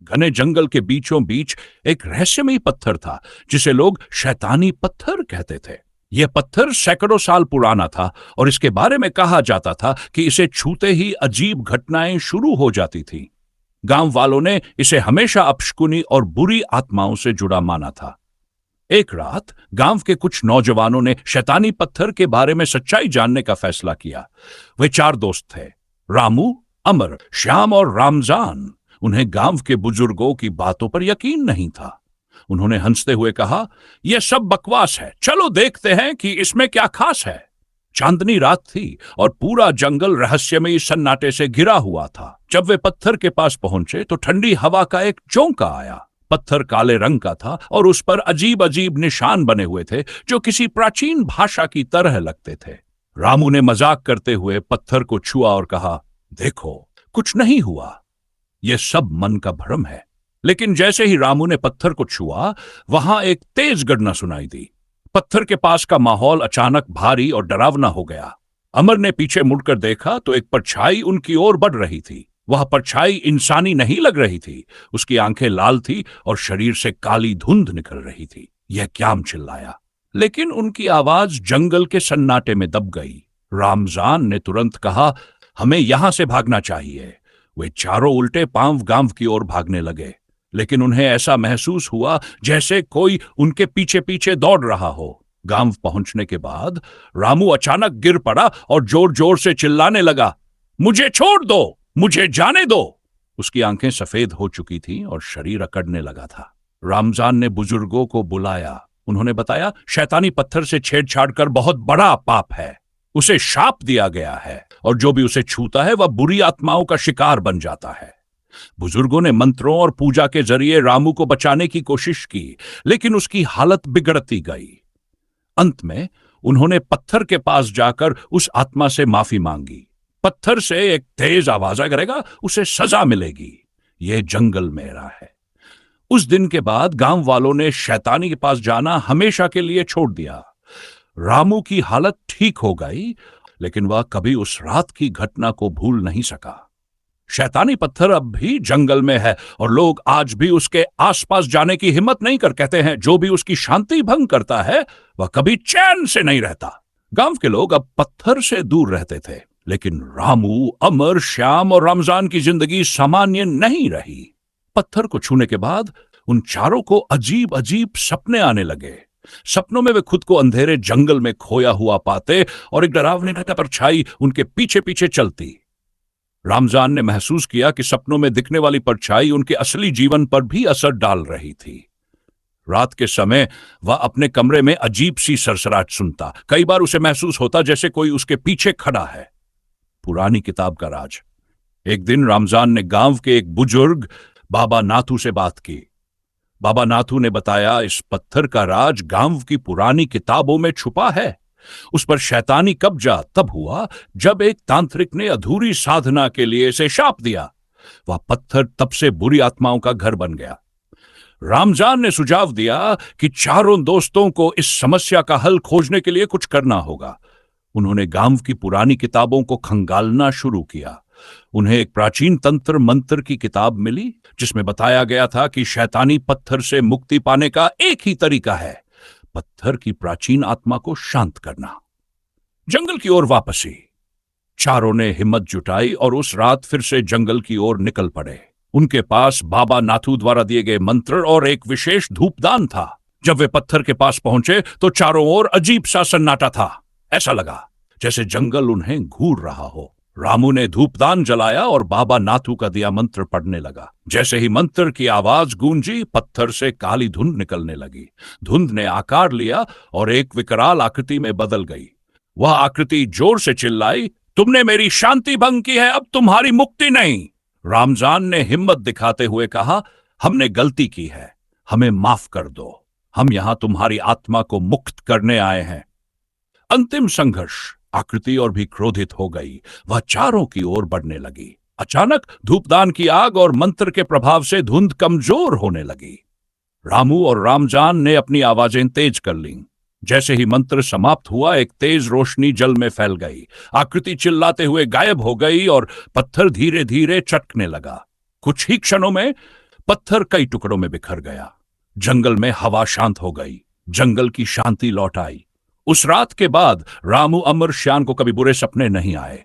घने जंगल के बीचों बीच एक रहस्यमयी पत्थर था जिसे लोग शैतानी पत्थर कहते थे। यह पत्थर सैकड़ों साल पुराना था और इसके बारे में कहा जाता था कि इसे छूते ही अजीब घटनाएं शुरू हो जाती थी। गांव वालों ने इसे हमेशा अपशकुनी और बुरी आत्माओं से जुड़ा माना था। एक रात गांव के कुछ नौजवानों ने शैतानी पत्थर के बारे में सच्चाई जानने का फैसला किया। वे 4 दोस्त थे, रामू, अमर, श्याम और रामजान। उन्हें गांव के बुजुर्गों की बातों पर यकीन नहीं था। उन्होंने हंसते हुए कहा, यह सब बकवास है, चलो देखते हैं कि इसमें क्या खास है। चांदनी रात थी और पूरा जंगल रहस्यमयी सन्नाटे से घिरा हुआ था। जब वे पत्थर के पास पहुंचे तो ठंडी हवा का एक झोंका आया। पत्थर काले रंग का था और उस पर अजीब अजीब निशान बने हुए थे जो किसी प्राचीन भाषा की तरह लगते थे। रामू ने मजाक करते हुए पत्थर को छुआ और कहा, देखो, कुछ नहीं हुआ, यह सब मन का भ्रम है। लेकिन जैसे ही रामू ने पत्थर को छुआ, वहां एक तेज गर्जना सुनाई दी। पत्थर के पास का माहौल अचानक भारी और डरावना हो गया। अमर ने पीछे मुड़कर देखा तो एक परछाई उनकी ओर बढ़ रही थी। वह परछाई इंसानी नहीं लग रही थी। उसकी आंखें लाल थी और शरीर से काली धुंध निकल रही थी। यह क्या चिल्लाया, लेकिन उनकी आवाज जंगल के सन्नाटे में दब गई। रामजान ने तुरंत कहा, हमें यहां से भागना चाहिए। वे चारों उल्टे पांव गांव की ओर भागने लगे, लेकिन उन्हें ऐसा महसूस हुआ जैसे कोई उनके पीछे पीछे दौड़ रहा हो। गांव पहुंचने के बाद रामू अचानक गिर पड़ा और जोर जोर से चिल्लाने लगा, मुझे छोड़ दो, मुझे जाने दो। उसकी आंखें सफेद हो चुकी थीं और शरीर अकड़ने लगा था। रामजान ने बुजुर्गों को बुलाया। उन्होंने बताया, शैतानी पत्थर से छेड़छाड़ कर बहुत बड़ा पाप है। उसे शाप दिया गया है और जो भी उसे छूता है वह बुरी आत्माओं का शिकार बन जाता है। बुजुर्गों ने मंत्रों और पूजा के जरिए रामू को बचाने की कोशिश की, लेकिन उसकी हालत बिगड़ती गई। अंत में उन्होंने पत्थर के पास जाकर उस आत्मा से माफी मांगी। पत्थर से एक तेज आवाज करेगा, उसे सजा मिलेगी। यह जंगल मेरा है। उस दिन के बाद गांव वालों ने शैतानी के पास जाना हमेशा के लिए छोड़ दिया। रामू की हालत ठीक हो गई, लेकिन वह कभी उस रात की घटना को भूल नहीं सका। शैतानी पत्थर अब भी जंगल में है और लोग आज भी उसके आसपास जाने की हिम्मत नहीं कर कहते हैं, जो भी उसकी शांति भंग करता है वह कभी चैन से नहीं रहता। गांव के लोग अब पत्थर से दूर रहते थे, लेकिन रामू, अमर, श्याम और रमजान की जिंदगी सामान्य नहीं रही। पत्थर को छूने के बाद उन चारों को अजीब अजीब सपने आने लगे। सपनों में वे खुद को अंधेरे जंगल में खोया हुआ पाते और एक डरावनी परछाई उनके पीछे पीछे चलती। रामजान ने महसूस किया कि सपनों में दिखने वाली परछाई उनके असली जीवन पर भी असर डाल रही थी। रात के समय वह अपने कमरे में अजीब सी सरसराहट सुनता। कई बार उसे महसूस होता जैसे कोई उसके पीछे खड़ा है। पुरानी किताब का राज। एक दिन रामजान ने गांव के एक बुजुर्ग बाबा नाथू से बात की। बाबा नाथू ने बताया, इस पत्थर का राज गांव की पुरानी किताबों में छुपा है। उस पर शैतानी कब्जा तब हुआ जब एक तांत्रिक ने अधूरी साधना के लिए इसे शाप दिया। वह पत्थर तब से बुरी आत्माओं का घर बन गया। रामजान ने सुझाव दिया कि चारों दोस्तों को इस समस्या का हल खोजने के लिए कुछ करना होगा। उन्होंने गांव की पुरानी किताबों को खंगालना शुरू किया। उन्हें एक प्राचीन तंत्र मंत्र की किताब मिली जिसमें बताया गया था कि शैतानी पत्थर से मुक्ति पाने का एक ही तरीका है, पत्थर की प्राचीन आत्मा को शांत करना। जंगल की ओर वापसी। चारों ने हिम्मत जुटाई और उस रात फिर से जंगल की ओर निकल पड़े। उनके पास बाबा नाथू द्वारा दिए गए मंत्र और एक विशेष धूपदान था। जब वे पत्थर के पास पहुंचे तो चारों ओर अजीब सा सन्नाटा था। ऐसा लगा जैसे जंगल उन्हें घूर रहा हो। रामू ने धूपदान जलाया और बाबा नाथू का दिया मंत्र पढ़ने लगा। जैसे ही मंत्र की आवाज गूंजी, पत्थर से काली धुंध निकलने लगी। धुंध ने आकार लिया और एक विकराल आकृति में बदल गई। वह आकृति जोर से चिल्लाई, तुमने मेरी शांति भंग की है, अब तुम्हारी मुक्ति नहीं। रामजान ने हिम्मत दिखाते हुए कहा, हमने गलती की है, हमें माफ कर दो। हम यहां तुम्हारी आत्मा को मुक्त करने आए हैं। अंतिम संघर्ष। आकृति और भी क्रोधित हो गई। वह चारों की ओर बढ़ने लगी। अचानक धूपदान की आग और मंत्र के प्रभाव से धुंध कमजोर होने लगी। रामू और रामजान ने अपनी आवाजें तेज कर लीं। जैसे ही मंत्र समाप्त हुआ, एक तेज रोशनी जल में फैल गई। आकृति चिल्लाते हुए गायब हो गई और पत्थर धीरे धीरे चटकने लगा। कुछ ही क्षणों में पत्थर कई टुकड़ों में बिखर गया। जंगल में हवा शांत हो गई, जंगल की शांति लौट आई। उस रात के बाद रामू अमर श्यान को कभी बुरे सपने नहीं आए।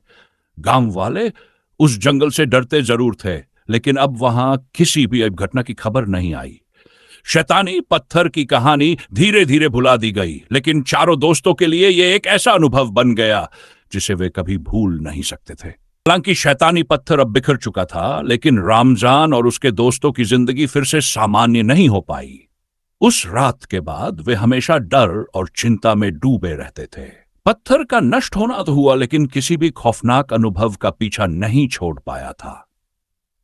गांव वाले उस जंगल से डरते जरूर थे, लेकिन अब वहां किसी भी घटना की खबर नहीं आई। शैतानी पत्थर की कहानी धीरे धीरे भुला दी गई, लेकिन चारों दोस्तों के लिए यह एक ऐसा अनुभव बन गया जिसे वे कभी भूल नहीं सकते थे। हालांकि शैतानी पत्थर अब बिखर चुका था, लेकिन रामजान और उसके दोस्तों की जिंदगी फिर से सामान्य नहीं हो पाई। उस रात के बाद वे हमेशा डर और चिंता में डूबे रहते थे। पत्थर का नष्ट होना तो हुआ, लेकिन किसी भी खौफनाक अनुभव का पीछा नहीं छोड़ पाया था।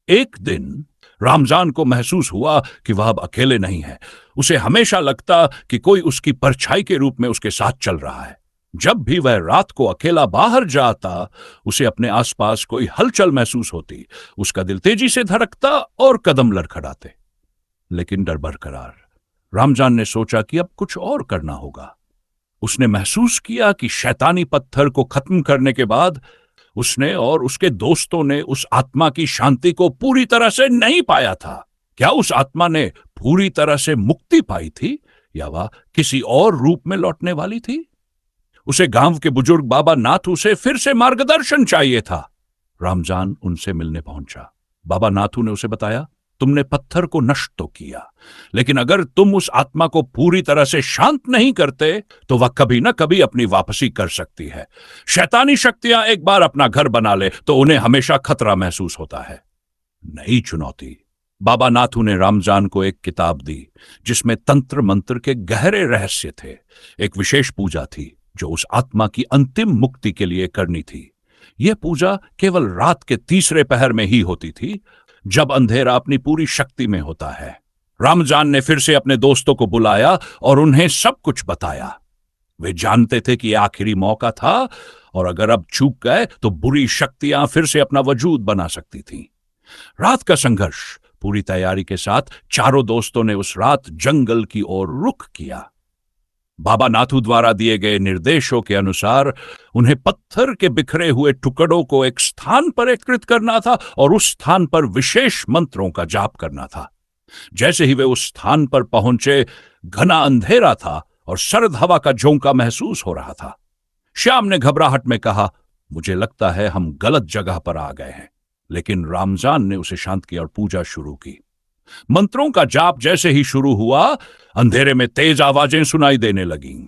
एक दिन रामजान को महसूस हुआ कि वह अब अकेले नहीं है। उसे हमेशा लगता कि कोई उसकी परछाई के रूप में उसके साथ चल रहा है। जब भी वह रात को अकेला बाहर जाता, उसे अपने आसपास कोई हलचल महसूस होती। उसका दिल तेजी से धड़कता और कदम लड़खड़ाते, लेकिन डर बरकरार। रामजान ने सोचा कि अब कुछ और करना होगा। उसने महसूस किया कि शैतानी पत्थर को खत्म करने के बाद उसने और उसके दोस्तों ने उस आत्मा की शांति को पूरी तरह से नहीं पाया था। क्या उस आत्मा ने पूरी तरह से मुक्ति पाई थी, या वह किसी और रूप में लौटने वाली थी? उसे गांव के बुजुर्ग बाबा नाथू से फिर से मार्गदर्शन चाहिए था। रामजान उनसे मिलने पहुंचा। बाबा नाथू ने उसे बताया, तुमने पत्थर को नष्ट तो किया, लेकिन अगर तुम उस आत्मा को पूरी तरह से शांत नहीं करते तो वह कभी ना कभी अपनी वापसी कर सकती है। शैतानी शक्तियां एक बार अपना घर बना ले तो उन्हें हमेशा खतरा महसूस होता है। नई चुनौती। बाबा नाथू ने रामजान को एक किताब दी जिसमें तंत्र मंत्र के गहरे रहस्य थे। एक विशेष पूजा थी जो उस आत्मा की अंतिम मुक्ति के लिए करनी थी। यह पूजा केवल रात के तीसरे पहर में ही होती थी, जब अंधेरा अपनी पूरी शक्ति में होता है। रामजान ने फिर से अपने दोस्तों को बुलाया और उन्हें सब कुछ बताया। वे जानते थे कि यह आखिरी मौका था, और अगर अब चूक गए तो बुरी शक्तियां फिर से अपना वजूद बना सकती थीं। रात का संघर्ष। पूरी तैयारी के साथ चारों दोस्तों ने उस रात जंगल की ओर रुख किया। बाबा नाथू द्वारा दिए गए निर्देशों के अनुसार उन्हें पत्थर के बिखरे हुए टुकड़ों को एक स्थान पर एकत्रित करना था और उस स्थान पर विशेष मंत्रों का जाप करना था। जैसे ही वे उस स्थान पर पहुंचे, घना अंधेरा था और सर्द हवा का झोंका महसूस हो रहा था। श्याम ने घबराहट में कहा, मुझे लगता है हम गलत जगह पर आ गए हैं। लेकिन रामजान ने उसे शांत किया और पूजा शुरू की। मंत्रों का जाप जैसे ही शुरू हुआ, अंधेरे में तेज आवाजें सुनाई देने लगीं।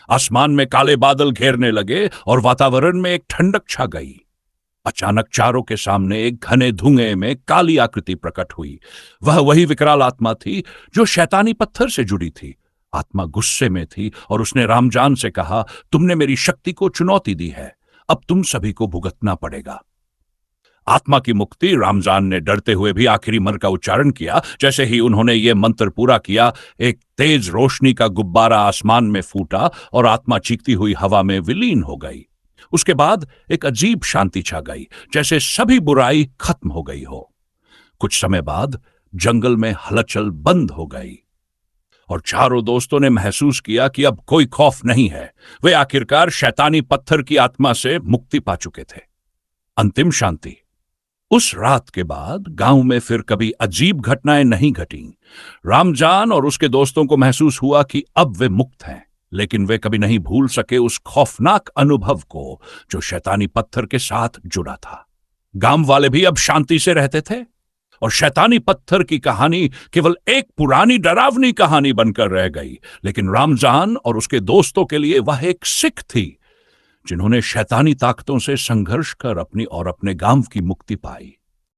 आसमान में काले बादल घेरने लगे और वातावरण में एक ठंडक छा गई। अचानक चारों के सामने एक घने धुएं में काली आकृति प्रकट हुई। वह वही विकराल आत्मा थी जो शैतानी पत्थर से जुड़ी थी। आत्मा गुस्से में थी और उसने रामजान से कहा, तुमने मेरी शक्ति को चुनौती दी है, अब तुम सभी को भुगतना पड़ेगा। आत्मा की मुक्ति। रामजान ने डरते हुए भी आखिरी मंत्र का उच्चारण किया। जैसे ही उन्होंने ये मंत्र पूरा किया, एक तेज रोशनी का गुब्बारा आसमान में फूटा और आत्मा चीखती हुई हवा में विलीन हो गई। उसके बाद एक अजीब शांति छा गई, जैसे सभी बुराई खत्म हो गई हो। कुछ समय बाद जंगल में हलचल बंद हो गई और चारों दोस्तों ने महसूस किया कि अब कोई खौफ नहीं है। वे आखिरकार शैतानी पत्थर की आत्मा से मुक्ति पा चुके थे। अंतिम शांति। उस रात के बाद गांव में फिर कभी अजीब घटनाएं नहीं घटीं। रामजान और उसके दोस्तों को महसूस हुआ कि अब वे मुक्त हैं, लेकिन वे कभी नहीं भूल सके उस खौफनाक अनुभव को जो शैतानी पत्थर के साथ जुड़ा था। गांव वाले भी अब शांति से रहते थे और शैतानी पत्थर की कहानी केवल एक पुरानी डरावनी कहानी बनकर रह गई। लेकिन रामजान और उसके दोस्तों के लिए वह एक सीख थी, जिन्होंने शैतानी ताकतों से संघर्ष कर अपनी और अपने गांव की मुक्ति पाई।